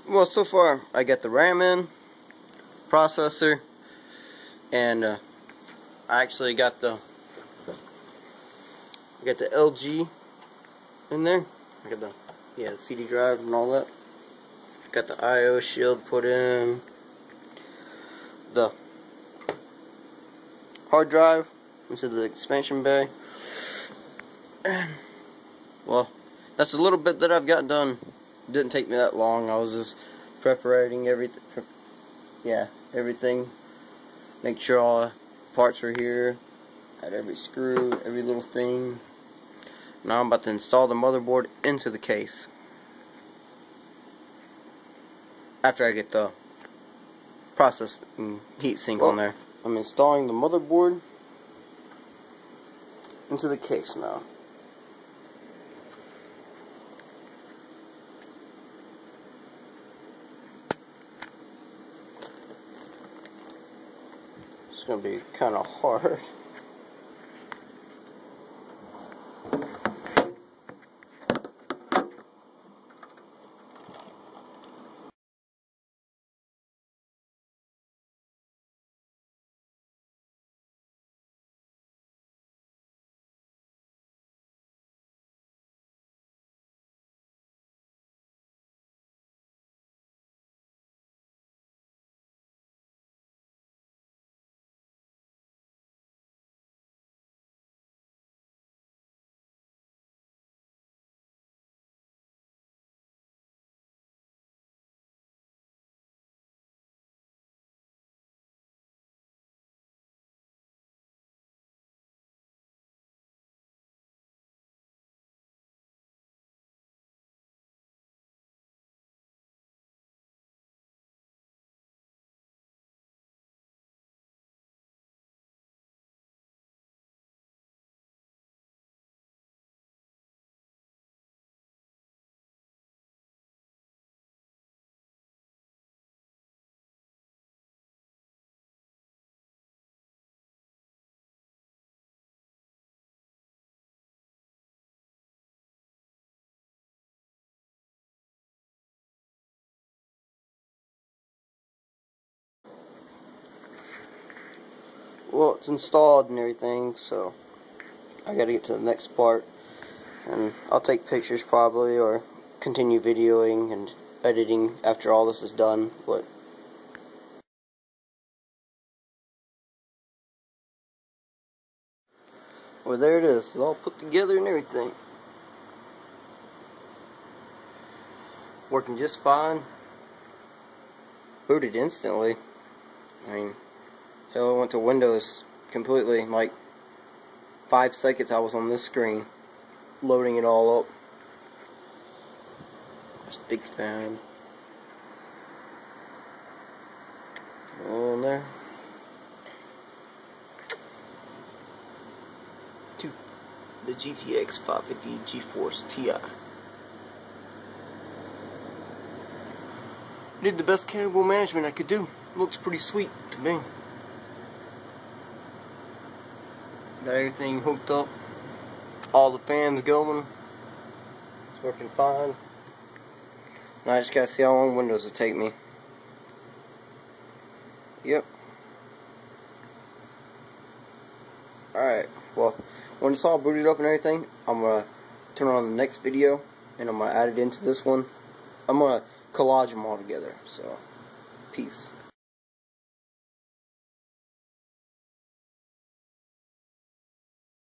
Well, so far I got the RAM in, processor, and I actually got the LG in there. I got the CD drive and all that. Got the I/O shield put in, the hard drive into the expansion bay. And, well, that's a little bit that I've got done. It didn't take me that long. I was just preparing everything. Everything. Make sure all the parts were here. Had every screw, every little thing. Now I'm about to install the motherboard into the case. After I get the process and heatsink on there. I'm installing the motherboard into the case now. It's going to be kind of hard. Well, it's installed and everything, so I gotta get to the next part, and I'll take pictures probably, or continue videoing and editing after all this is done. But well, there it is. It's all put together and everything. Working just fine. Booted instantly. I mean, hell, I went to Windows completely. Like 5 seconds I was on this screen, loading it all up. Just big fan. On there. To the GTX 550 GeForce Ti. Did the best cable management I could do. Looks pretty sweet to me. Got everything hooked up. All the fans going. It's working fine. Now I just gotta see how long Windows will take me. Yep. Alright, well, when it's all booted up and everything, I'm gonna turn on the next video and I'm gonna add it into this one. I'm gonna collage them all together. So, peace.